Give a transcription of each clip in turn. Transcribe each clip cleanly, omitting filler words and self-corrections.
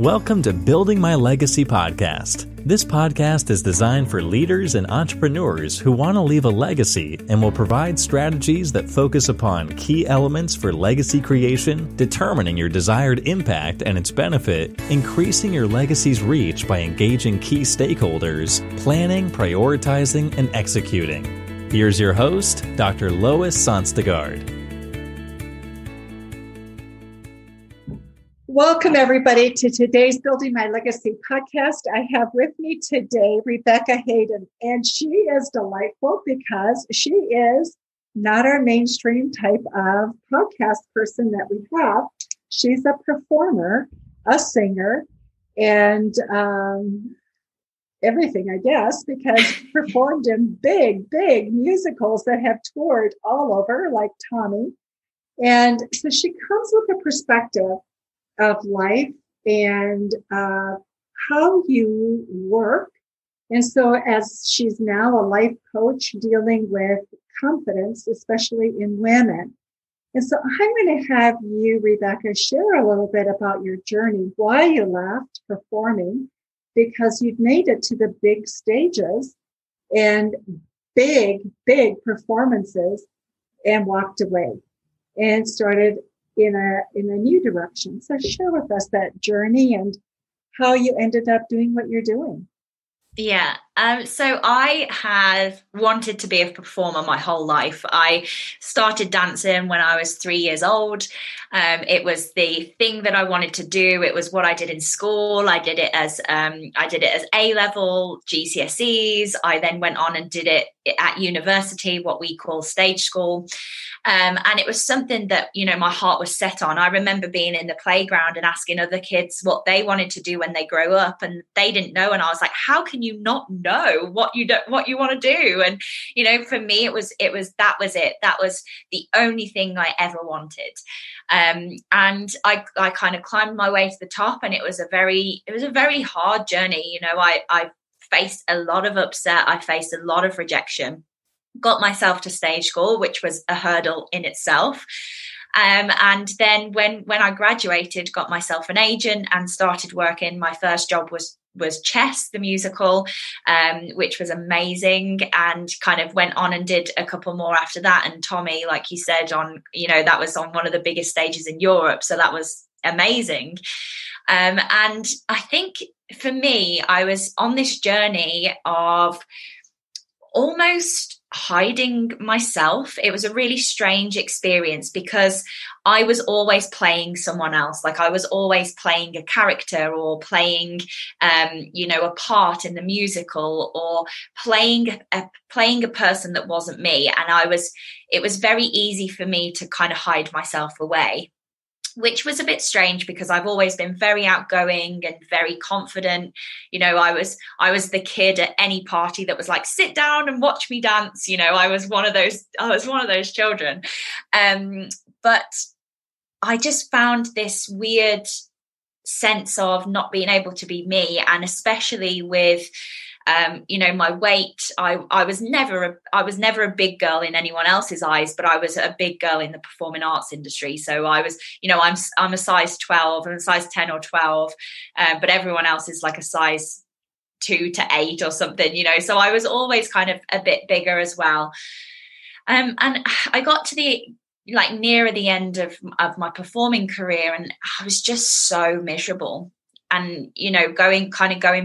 Welcome to Building My Legacy podcast. This podcast is designed for leaders and entrepreneurs who want to leave a legacy and will provide strategies that focus upon key elements for legacy creation, determining your desired impact and its benefit, increasing your legacy's reach by engaging key stakeholders, planning, prioritizing, and executing. Here's your host, Dr. Lois Sonstegard. Welcome, everybody, to today's Building My Legacy podcast. I have with me today Rebecca Haydon, and she is delightful because she is not our mainstream type of podcast person that we have. She's a performer, a singer, and everything, I guess, because performed in big musicals that have toured all over, like Tommy. And so she comes with a perspective of life and how you work. And so as she's now a life coach dealing with confidence, especially in women. And so I'm going to have you, Rebecca, share a little bit about your journey, why you left performing, because you've made it to the big stages and big performances and walked away and started in a new direction. So share with us that journey and how you ended up doing what you're doing. Yeah. So I have wanted to be a performer my whole life. I started dancing when I was 3 years old. It was the thing that I wanted to do. It was what I did in school. I did it as A-level, GCSEs. I then went on and did it at university, what we call stage school. And it was something that, my heart was set on. I remember being in the playground and asking other kids what they wanted to do when they grow up, and they didn't know. And I was like, how can you not know what you want to do? And, for me, it was that was it. That was the only thing I ever wanted. And I kind of climbed my way to the top, and it was a very hard journey. I faced a lot of upset. I faced a lot of rejection. Got myself to stage school, which was a hurdle in itself. And then when I graduated, got myself an agent and started working. My first job was Chess, the musical, which was amazing, and kind of went on and did a couple more after that. And Tommy, like you said, that was on one of the biggest stages in Europe. So that was amazing. And I think for me, I was on this journey of almost hiding myself. It was a really strange experience because I was always playing someone else. Like I was always playing a character or playing, a part in the musical, or playing a person that wasn't me. And it was very easy for me to kind of hide myself away, which was a bit strange because I've always been very outgoing and very confident. I was the kid at any party that was like, sit down and watch me dance. I was one of those children. But I just found this weird sense of not being able to be me. And especially with my weight, I was never a big girl in anyone else's eyes, but I was a big girl in the performing arts industry. So I was, I'm a size 12, I'm a size 10 or 12, but everyone else is like a size 2 to 8 or something, so I was always kind of a bit bigger as well. And I got to the nearer the end of my performing career, and I was just so miserable. And, going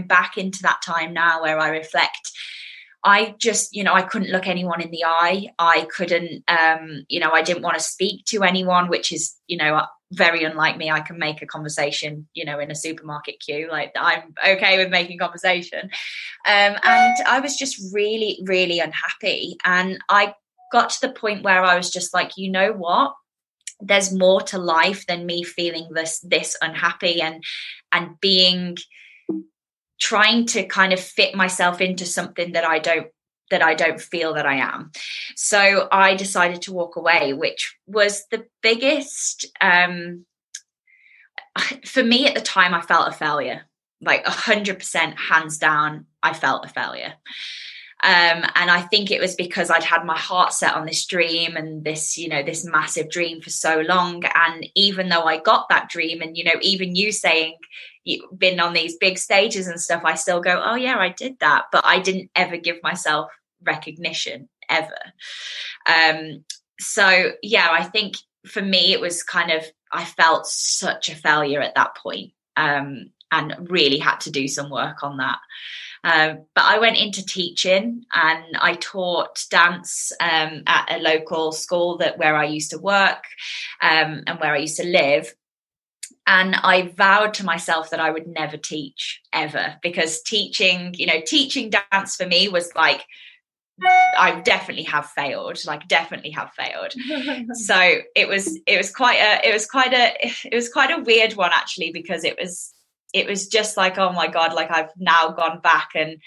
back into that time now where I reflect, I just, I couldn't look anyone in the eye. I couldn't, I didn't want to speak to anyone, which is, very unlike me. I can make a conversation, in a supermarket queue. Like I'm okay with making conversation. And I was just really, really unhappy. And I got to the point where I was just like, you know what? There's more to life than me feeling this unhappy and trying to kind of fit myself into something that I don't feel that I am. So I decided to walk away, which was the biggest, for me at the time, I felt a failure, like 100% hands down. I felt a failure. And I think it was because I'd had my heart set on this dream and this, this massive dream for so long. And even though I got that dream and, even you saying, been on these big stages and stuff, I still go, oh yeah, I did that, but I didn't ever give myself recognition ever. So yeah, I think for me it was kind of, I felt such a failure at that point, and really had to do some work on that. But I went into teaching, and I taught dance at a local school where I used to work, and where I used to live. And I vowed to myself that I would never teach ever, because teaching dance for me was like, I definitely have failed. So it was quite a weird one, actually, because it was just like, oh my God, like I've now gone back and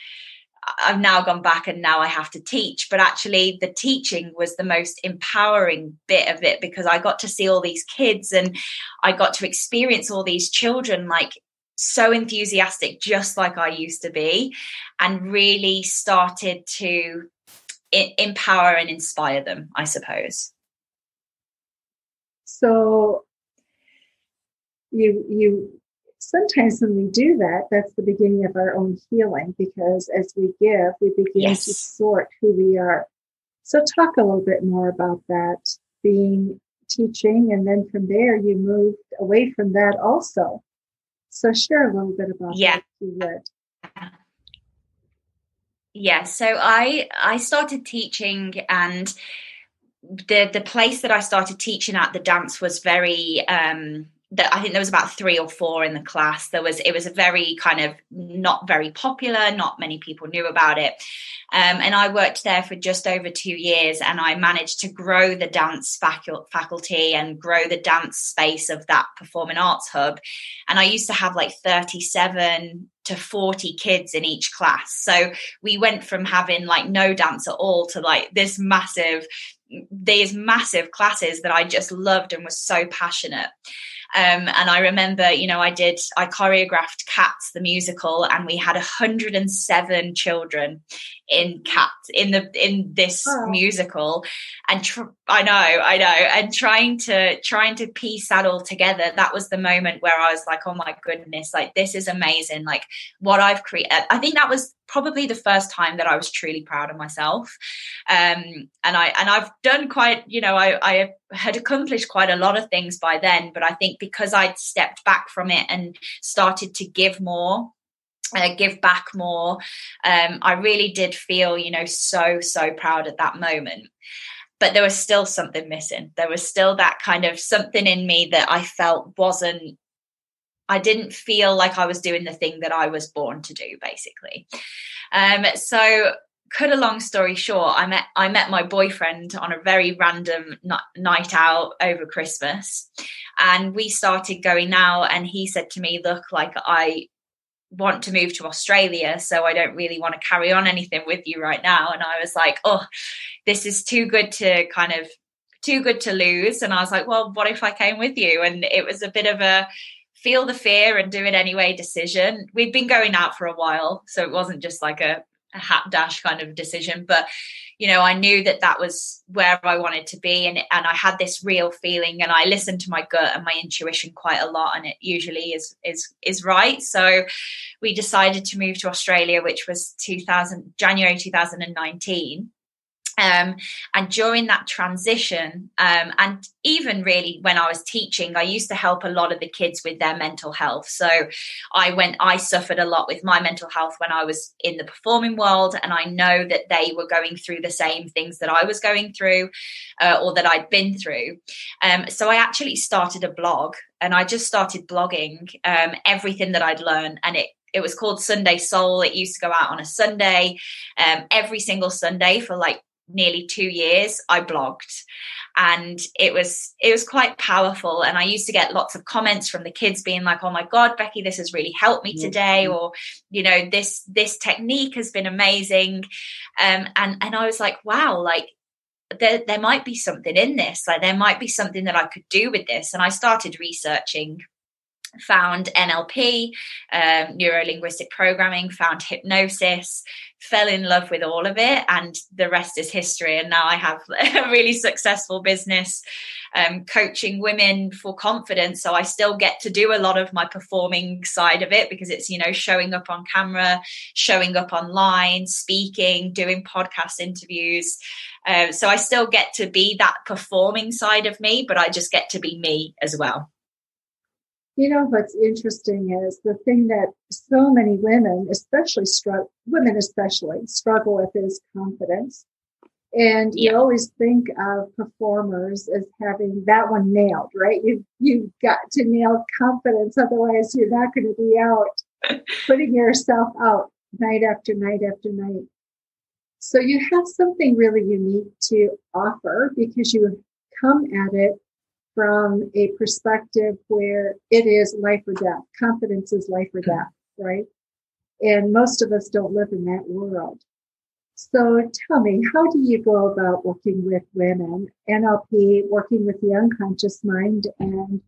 now I have to teach. But actually the teaching was the most empowering bit of it, because I got to see all these kids and I got to experience all these children, like so enthusiastic, just like I used to be, and really started to empower and inspire them, I suppose. So you sometimes when we do that, that's the beginning of our own healing, because as we give, we begin to sort who we are. So talk a little bit more about that, being teaching, and then from there you moved away from that also. So share a little bit about that, if you would. Yeah, so I started teaching, and the place that I started teaching at, the dance, was very I think there was about 3 or 4 in the class. It was a very kind of not very popular, not many people knew about it. And I worked there for just over 2 years, and I managed to grow the dance faculty and grow the dance space of that performing arts hub. And I used to have like 37 to 40 kids in each class. So we went from having like no dance at all to like these massive classes that I just loved and was so passionate. And I remember, I choreographed Cats, the musical, and we had 107 children in Cats in this musical. And I know. And trying to piece that all together, that was the moment where I was like, oh my goodness, like this is amazing. Like what I've created. I think that was probably the first time that I was truly proud of myself. And I've done quite, I had accomplished quite a lot of things by then, but I think because I'd stepped back from it and started to give back more, I really did feel, so proud at that moment. But there was still something missing. There was still that kind of something in me that I felt I didn't feel like I was doing the thing that I was born to do, basically. So cut a long story short, I met my boyfriend on a very random night out over Christmas, and we started going out, and he said to me, look, like I want to move to Australia, so I don't really want to carry on anything with you right now. And I was like, oh, this is too good to lose. And I was like, well, what if I came with you? And it was a bit of a feel the fear and do it anyway decision. We'd been going out for a while, so it wasn't just like a hat dash kind of decision, but I knew that was where I wanted to be, and I had this real feeling, and I listened to my gut and my intuition quite a lot, and it usually is right. So we decided to move to Australia, which was January 2019. And during that transition, and even really when I was teaching, I used to help a lot of the kids with their mental health. So I suffered a lot with my mental health when I was in the performing world, and I know that they were going through the same things that I was going through, or that I'd been through. So I actually started a blog, and I just started blogging everything that I'd learned, and it was called Sunday Soul. It used to go out on a Sunday, every single Sunday for like nearly 2 years. I blogged, and it was quite powerful. And I used to get lots of comments from the kids being like, oh my God, Becky, this has really helped me today, or this technique has been amazing. And I was like, wow, like there might be something in this, like there might be something that I could do with this. And I started researching found NLP, neuro-linguistic programming, found hypnosis, fell in love with all of it, and the rest is history. And now I have a really successful business coaching women for confidence. So I still get to do a lot of my performing side of it, because it's, you know, showing up on camera, showing up online, speaking, doing podcast interviews. So I still get to be that performing side of me, but I just get to be me as well. You know, what's interesting is the thing that so many women, especially struggle with is confidence. And you always think of performers as having that one nailed, right? You've got to nail confidence. Otherwise, you're not going to be out putting yourself out night after night after night. So you have something really unique to offer, because you come at it from a perspective where it is life or death. Confidence is life or death, right? And most of us don't live in that world. So tell me, how do you go about working with women, NLP, working with the unconscious mind, and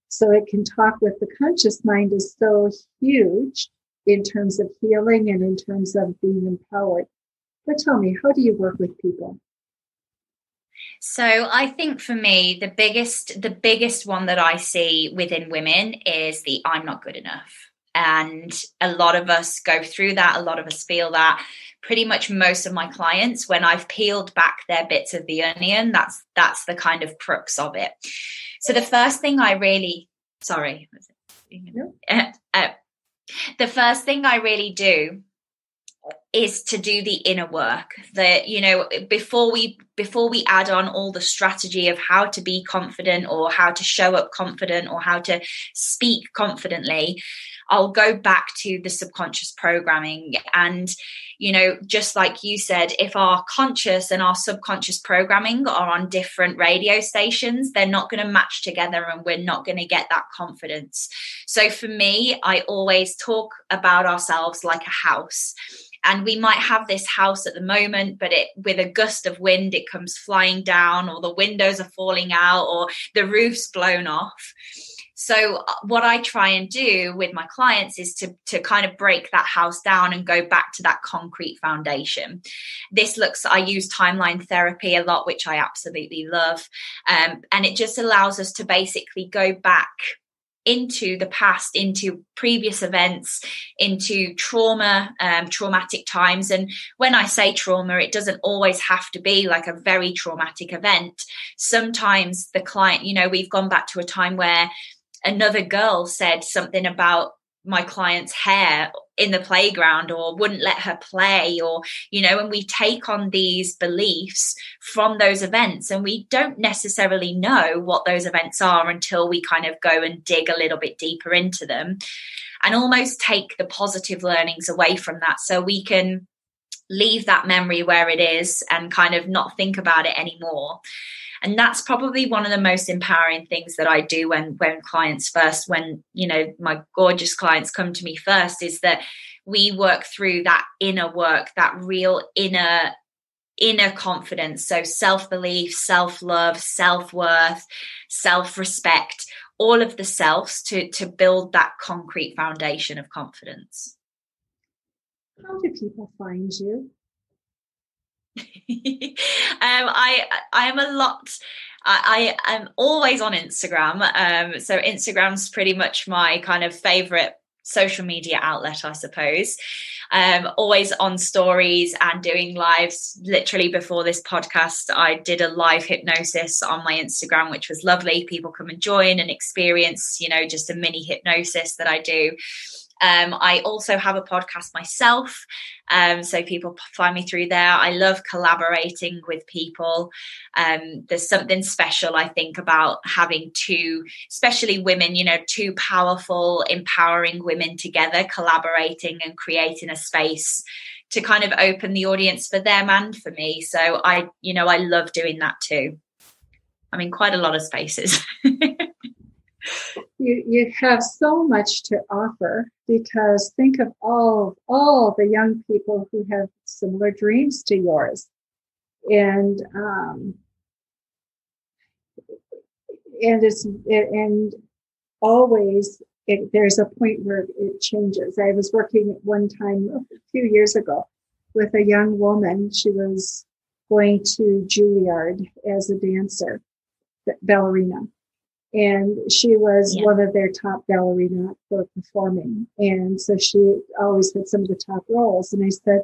so it can talk with the conscious mind is so huge in terms of healing and in terms of being empowered. But tell me, how do you work with people? So I think for me, the biggest one that I see within women is the I'm not good enough. And a lot of us go through that. A lot of us feel that. Pretty much most of my clients, when I've peeled back their bits of the onion, that's the kind of crux of it. So the first thing I really, the first thing I really do is to do the inner work. That, you know, before we add on all the strategy of how to be confident or how to show up confident or how to speak confidently, I'll go back to the subconscious programming. And, you know, just like you said, if our conscious and our subconscious programming are on different radio stations, they're not going to match together and we're not going to get that confidence. So for me, I always talk about ourselves like a house. And we might have this house at the moment, but with a gust of wind, it comes flying down, or the windows are falling out, or the roof's blown off. So what I try and do with my clients is to kind of break that house down and go back to that concrete foundation. I use timeline therapy a lot, which I absolutely love. And it just allows us to basically go back into the past, into previous events, into trauma, traumatic times. And when I say trauma, it doesn't always have to be like a very traumatic event. Sometimes the client, you know, we've gone back to a time where another girl said something about my client's hair in the playground, or wouldn't let her play, or, you know, and we take on these beliefs from those events, and we don't necessarily know what those events are until we kind of go and dig a little bit deeper into them and almost take the positive learnings away from that, so we can leave that memory where it is and kind of not think about it anymore. And that's probably one of the most empowering things that I do when clients first, when, you know, my gorgeous clients come to me first, is that we work through that inner work, that real inner confidence. So self-belief, self-love, self-worth, self-respect, all of the selves to build that concrete foundation of confidence. How do people find you? I'm always on Instagram. So Instagram's pretty much my kind of favorite social media outlet, I suppose. Always on stories and doing lives. Literally before this podcast, I did a live hypnosis on my Instagram, which was lovely. People come and join and experience, you know, just a mini hypnosis that I do. I also have a podcast myself, so people find me through there. I love collaborating with people. There's something special, I think, about having two, especially women, you know, two powerful, empowering women together, collaborating and creating a space to kind of open the audience for them and for me. So I love doing that too. I'm in quite a lot of spaces. You have so much to offer, because think of all the young people who have similar dreams to yours, and always there's a point where it changes. I was working at one time a few years ago with a young woman. She was going to Juilliard as a dancer, ballerina. And she was one of their top ballerina for performing. And so she always had some of the top roles. And I said,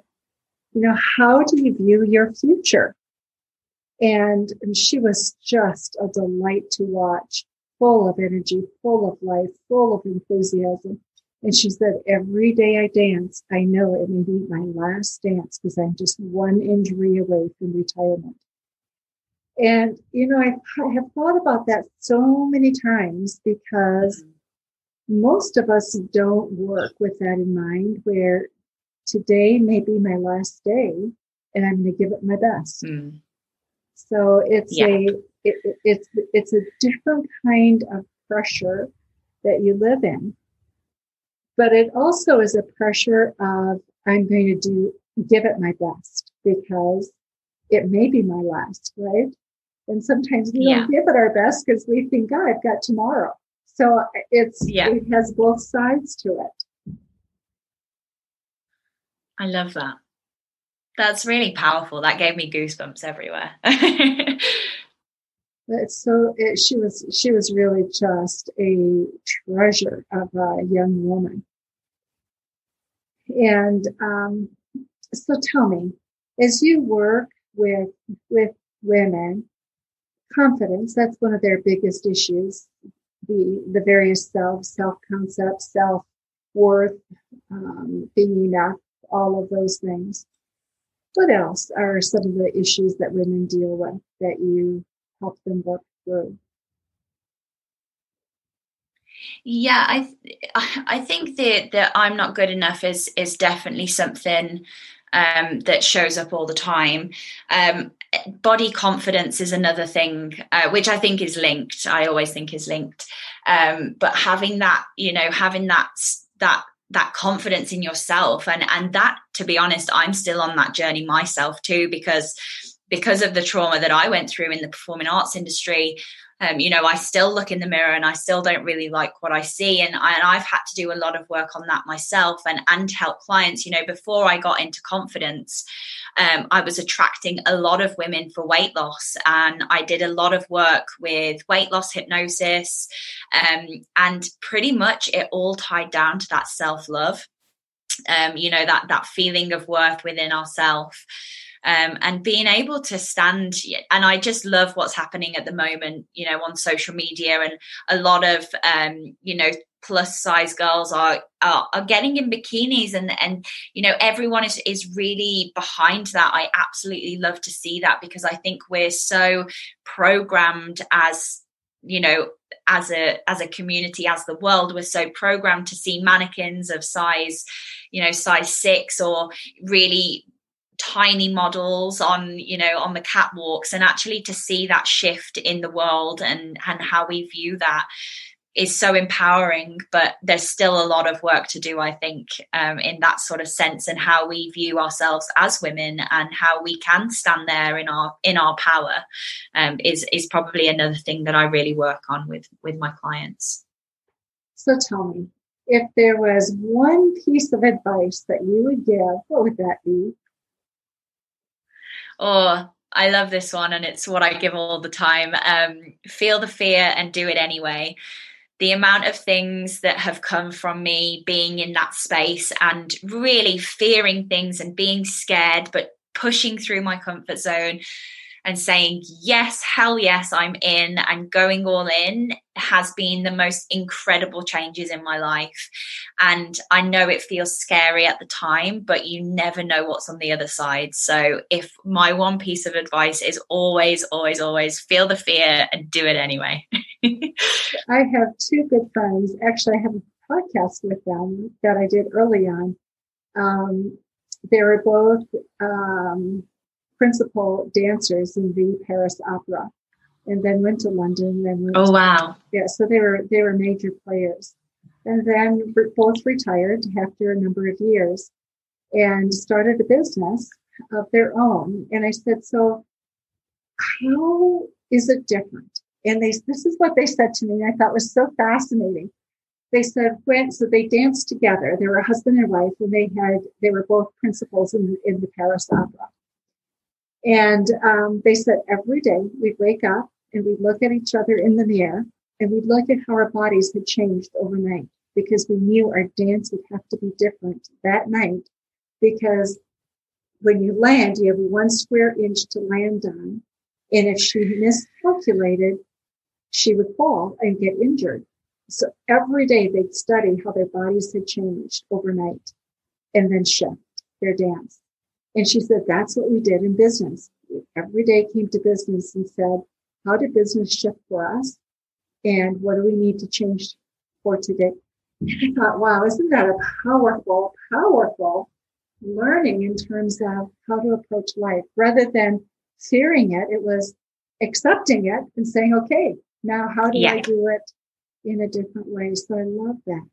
how do you view your future? And she was just a delight to watch, full of energy, full of life, full of enthusiasm. And she said, every day I dance, I know it may be my last dance because I'm just one injury away from retirement. And, I have thought about that so many times because most of us don't work with that in mind, where today may be my last day and I'm going to give it my best. So it's it's a different kind of pressure that you live in. But it also is a pressure of I'm going to give it my best because it may be my last, right? And sometimes we don't give it our best because we think, God, I've got tomorrow. So it has both sides to it. I love that. That's really powerful. That gave me goosebumps everywhere. She was really just a treasure of a young woman. And so tell me, as you work with women, confidence, that's one of their biggest issues, the various self-concept, self-worth, being enough, all of those things. What else are some of the issues that women deal with that you help them work through? Yeah, I think that I'm not good enough is definitely something that shows up all the time. Body confidence is another thing, which I think is linked. I always think is linked. But having that, having that confidence in yourself, and that, to be honest, I'm still on that journey myself too, because of the trauma that I went through in the performing arts industry. I still look in the mirror and I still don't really like what I see. And I've had to do a lot of work on that myself and help clients. Before I got into confidence, I was attracting a lot of women for weight loss. And I did a lot of work with weight loss hypnosis. And pretty much it all tied down to that self-love, that feeling of worth within ourselves. And being able to stand, and I just love what's happening at the moment, on social media, and a lot of, plus size girls are getting in bikinis, and everyone is really behind that. I absolutely love to see that, because I think we're so programmed as a community, as the world, we're so programmed to see mannequins of size 6 or really tiny models on the catwalks, and actually to see that shift in the world and how we view that is so empowering. But there's still a lot of work to do, I think, in that sort of sense, and how we view ourselves as women and how we can stand there in our power is probably another thing that I really work on with my clients. So tell me, if there was one piece of advice that you would give, what would that be? Oh, I love this one, and it's what I give all the time. Feel the fear and do it anyway. The amount of things that have come from me being in that space and really fearing things and being scared, but pushing through my comfort zone and saying, yes, hell yes, I'm in, and going all in has been the most incredible changes in my life. And I know it feels scary at the time, but you never know what's on the other side. So if my one piece of advice is always, always, always feel the fear and do it anyway. I have two good friends. Actually, I have a podcast with them that I did early on. They were both principal dancers in the Paris Opera, and then went to London. Wow! Yeah, so they were major players, and then both retired after a number of years, and started a business of their own. And I said, so how is it different? And this is what they said to me, and I thought was so fascinating. they said so they danced together. They were a husband and wife, and they were both principals in the Paris Opera. And they said every day we'd wake up and we'd look at each other in the mirror, and we'd look at how our bodies had changed overnight, because we knew our dance would have to be different that night, because when you land, you have 1 square inch to land on. And if she miscalculated, she would fall and get injured. So every day they'd study how their bodies had changed overnight and then shift their dance. And she said, that's what we did in business. Every day came to business and said, how did business shift for us? And what do we need to change for today? I thought, wow, isn't that a powerful learning in terms of how to approach life? Rather than fearing it, it was accepting it and saying, okay, now how do I do it in a different way? So I love that.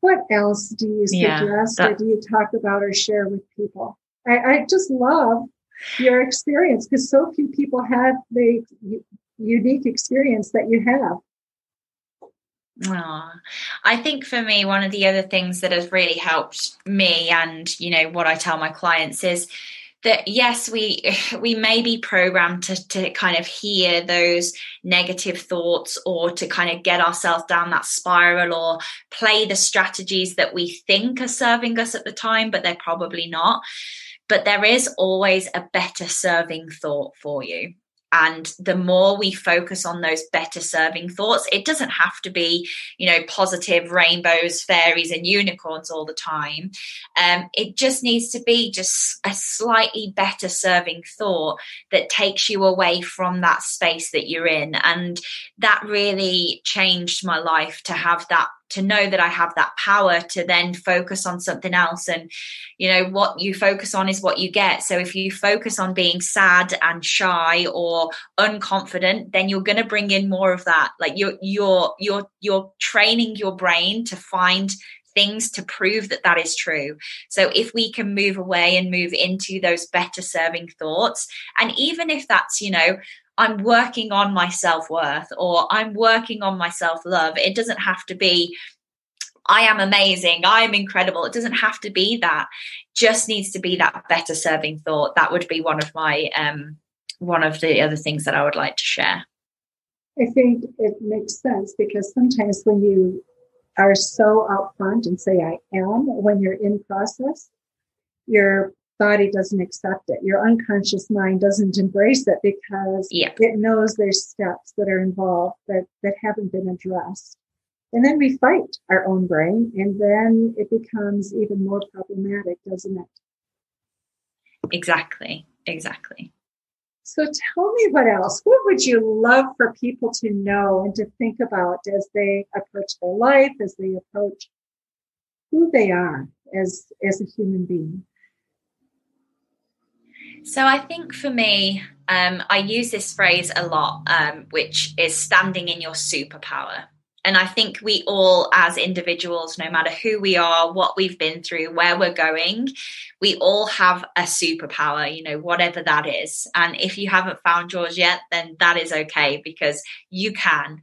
What else do you suggest or do you talk about or share with people? I just love your experience, because so few people have the unique experience that you have. Oh, I think for me, one of the other things that has really helped me, and what I tell my clients, is that yes, we may be programmed to kind of hear those negative thoughts, or to kind of get ourselves down that spiral, or play the strategies that we think are serving us at the time, but they're probably not. But there is always a better serving thought for you. And the more we focus on those better serving thoughts, it doesn't have to be, positive rainbows, fairies and unicorns all the time. It just needs to be just a slightly better serving thought that takes you away from that space that you're in. And that really changed my life, to have that, to know that I have that power to then focus on something else. And, what you focus on is what you get. So if you focus on being sad and shy or unconfident, then you're going to bring in more of that. Like you're training your brain to find things to prove that is true. So if we can move away and move into those better serving thoughts, and even if that's, I'm working on my self-worth, or I'm working on my self-love, it doesn't have to be, I am amazing, I am incredible. It doesn't have to be that. Just needs to be that better serving thought. That would be one of my, one of the other things that I would like to share. I think it makes sense, because sometimes when you are so out front and say, I am, when you're in process, your body doesn't accept it. Your unconscious mind doesn't embrace it, because it knows there's steps that are involved that haven't been addressed. And then we fight our own brain, and then it becomes even more problematic, doesn't it? Exactly. So tell me, what else? What would you love for people to know and to think about as they approach their life, as they approach who they are as a human being? So I think for me, I use this phrase a lot, which is standing in your superpower. And I think we all, as individuals, no matter who we are, what we've been through, where we're going, we all have a superpower, whatever that is. And if you haven't found yours yet, then that is okay, because you can.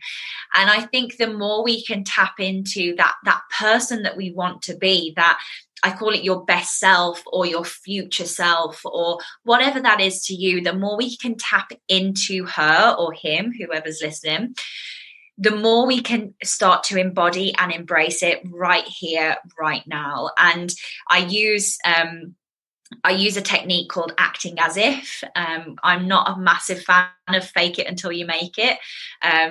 And I think the more we can tap into that person that we want to be, that I call it your best self or your future self or whatever that is to you, the more we can tap into her or him, whoever's listening, the more we can start to embody and embrace it right here, right now. And I use a technique called acting as if. I'm not a massive fan of fake it until you make it,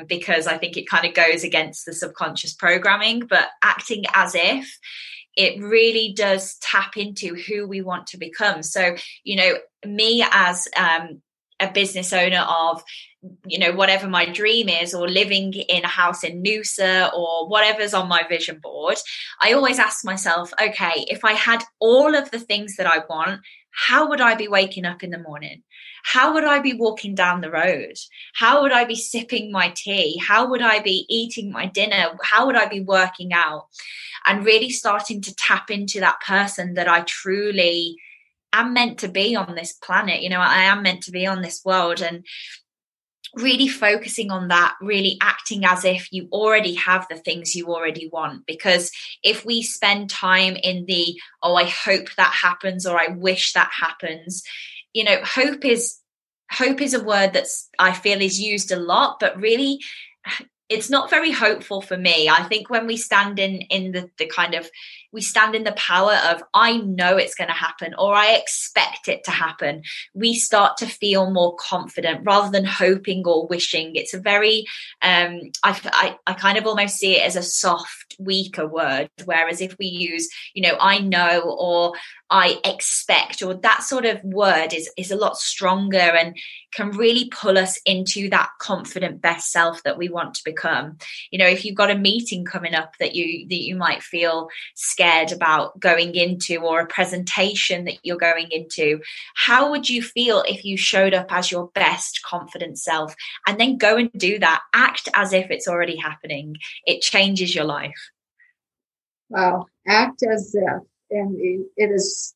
because I think it kind of goes against the subconscious programming. But acting as if, it really does tap into who we want to become. So, me as a business owner of, whatever my dream is, or living in a house in Noosa or whatever's on my vision board, I always ask myself, okay, if I had all of the things that I want, how would I be waking up in the morning? How would I be walking down the road? How would I be sipping my tea? How would I be eating my dinner? How would I be working out? And really starting to tap into that person that I truly am meant to be on this planet. I am meant to be on this world. And really focusing on that, really acting as if you already have the things you already want. Because if we spend time in the, oh, I hope that happens, or I wish that happens, you know, hope is a word that's, I feel, is used a lot, but really it's not very hopeful for me. I think when we stand in the kind of, we stand in the power of, I know it's going to happen, or I expect it to happen, we start to feel more confident rather than hoping or wishing. It's a very, I kind of almost see it as a soft, weaker word. Whereas if we use, you know, I know, or I expect, or that sort of word is a lot stronger and can really pull us into that confident best self that we want to become. You know, if you've got a meeting coming up that you might feel scared about going into, or a presentation that you're going into, how would you feel if you showed up as your best confident self and then go and do that? Act as if it's already happening. It changes your life. Wow. Act as if. And it's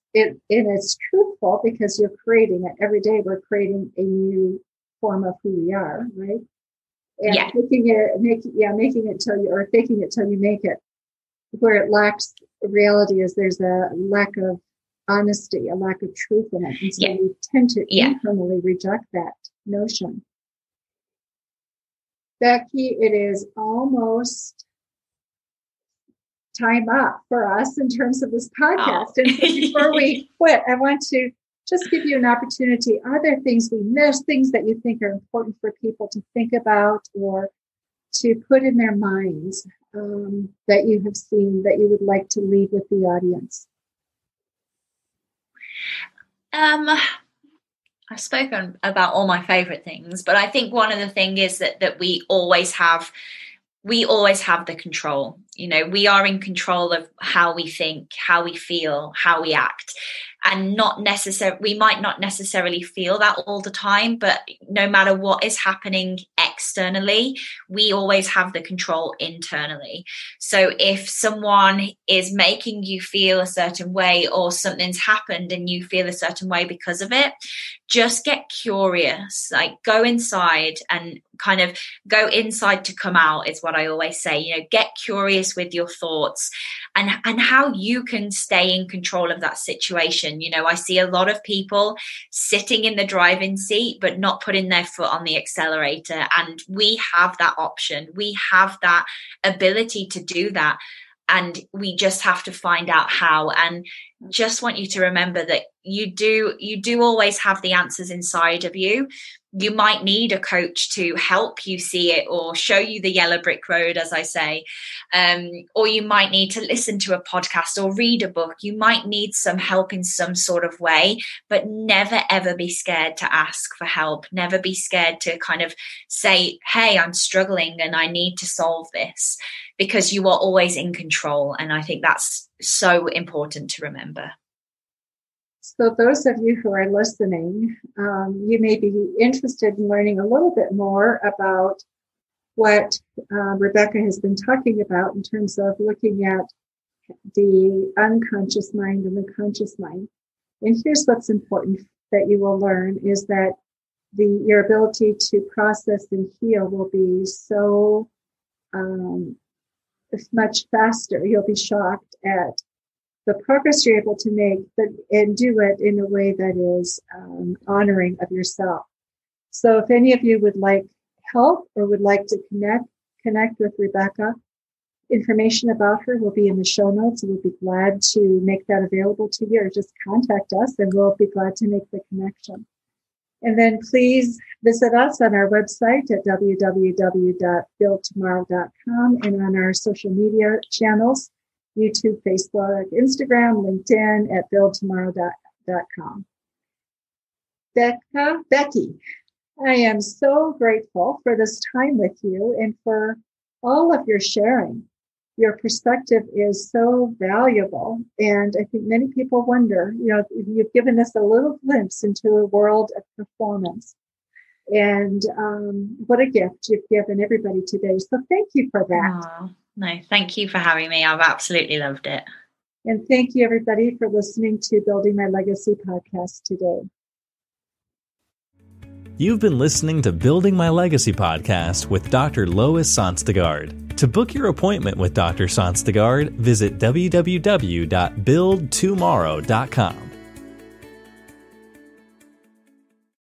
truthful, because you're creating it every day. We're creating a new form of who we are, right? And making it till you make it. Where it lacks reality is there's a lack of honesty, a lack of truth in it. And so we tend to internally reject that notion. Becky, it is almost time up for us in terms of this podcast. And so before we quit, I want to just give you an opportunity. Are there things we missed, things that you think are important for people to think about or to put in their minds, that you have seen that you would like to leave with the audience? I've spoken about all my favorite things, but I think one of the things is that we always have the control. You know, we are in control of how we think, how we feel, how we act. And we might not necessarily feel that all the time, but no matter what is happening externally, we always have the control internally. So if someone is making you feel a certain way, or something's happened and you feel a certain way because of it, just get curious, like go inside and kind of go inside to come out is what I always say. You know, get curious with your thoughts and how you can stay in control of that situation. You know, I see a lot of people sitting in the driving seat but not putting their foot on the accelerator, and we have that option. We have that ability to do that, and we just have to find out how. And just want you to remember that you do always have the answers inside of you. You might need a coach to help you see it or show you the yellow brick road, as I say. Or you might need to listen to a podcast or read a book. You might need some help in some sort of way, but never, ever be scared to ask for help. Never be scared to kind of say, hey, I'm struggling and I need to solve this, because you are always in control. And I think that's so important to remember. So those of you who are listening, you may be interested in learning a little bit more about what Rebecca has been talking about in terms of looking at the unconscious mind and the conscious mind. And here's what's important that you will learn is that your ability to process and heal will be so much faster. You'll be shocked at the progress you're able to make, and do it in a way that is honoring of yourself. So if any of you would like help or would like to connect with Rebecca, information about her will be in the show notes, and we'll be glad to make that available to you, or just contact us and we'll be glad to make the connection. And then please visit us on our website at www.buildtomorrow.com and on our social media channels, YouTube, Facebook, Instagram, LinkedIn at buildtomorrow.com. Becky, I am so grateful for this time with you and for all of your sharing. Your perspective is so valuable. And I think many people wonder, you know, you've given us a little glimpse into a world of performance. And what a gift you've given everybody today. So thank you for that. Aww. No, thank you for having me. I've absolutely loved it. And thank you, everybody, for listening to Building My Legacy podcast today. You've been listening to Building My Legacy podcast with Dr. Lois Sonstegard. To book your appointment with Dr. Sonstegard, visit www.buildtomorrow.com.